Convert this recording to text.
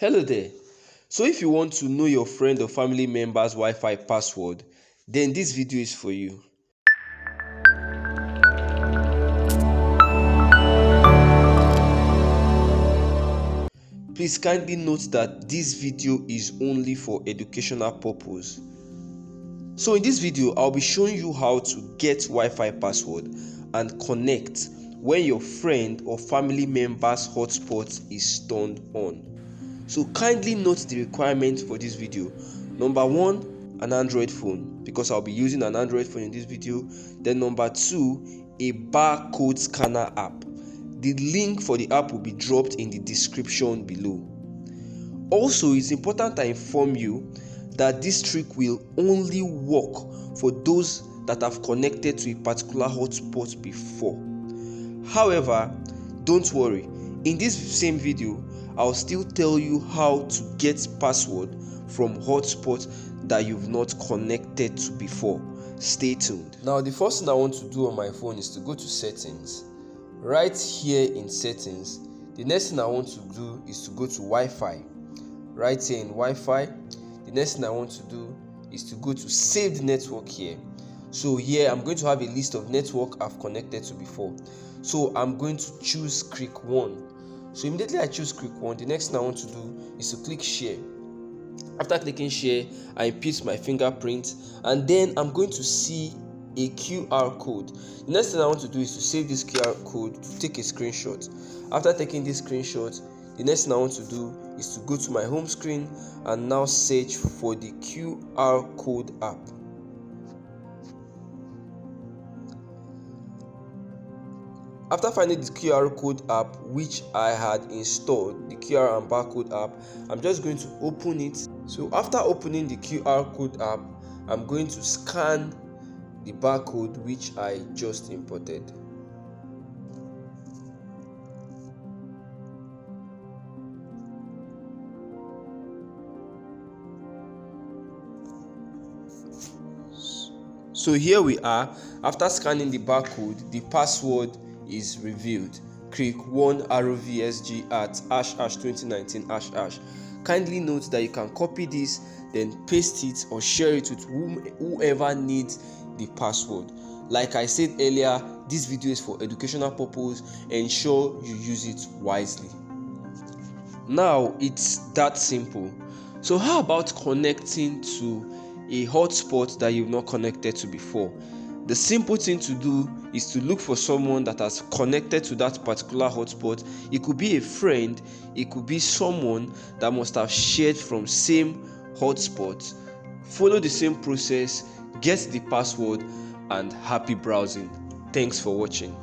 Hello there. So if you want to know your friend or family member's Wi-Fi password, then this video is for you. Please kindly note that this video is only for educational purpose. So in this video, I'll be showing you how to get Wi-Fi password and connect when your friend or family member's hotspot is turned on. So kindly note the requirements for this video. Number one, an Android phone, because I'll be using an Android phone in this video. Then number two, a barcode scanner app. The link for the app will be dropped in the description below. Also, it's important I inform you that this trick will only work for those that have connected to a particular hotspot before. However, don't worry, in this same video I'll still tell you how to get password from hotspot that you've not connected to before. Stay tuned. Now the first thing I want to do on my phone is to go to settings. Right here in settings, the next thing I want to do is to go to Wi-Fi. Right here in Wi-Fi, the next thing I want to do is to go to saved network here. So here I'm going to have a list of network I've connected to before. So I'm going to choose Creek 1. So immediately I choose Creek 1, the next thing I want to do is to click share. After clicking share, I input my fingerprint and then I'm going to see a QR code. The next thing I want to do is to save this QR code to take a screenshot. After taking this screenshot, the next thing I want to do is to go to my home screen and now search for the QR code app. After finding the QR code app which I had installed, the QR and barcode app, I'm just going to open it. So after opening the QR code app, I'm going to scan the barcode which I just imported. So here we are. After scanning the barcode, the password is revealed. Creek1 ROVSG at #2019 #. Kindly note that you can copy this, then paste it or share it with whoever needs the password. Like I said earlier, this video is for educational purpose. Ensure you use it wisely. Now it's that simple. So how about connecting to a hotspot that you've not connected to before? The simple thing to do is to look for someone that has connected to that particular hotspot. It could be a friend, it could be someone that must have shared from same hotspot. Follow the same process, get the password, and happy browsing. Thanks for watching.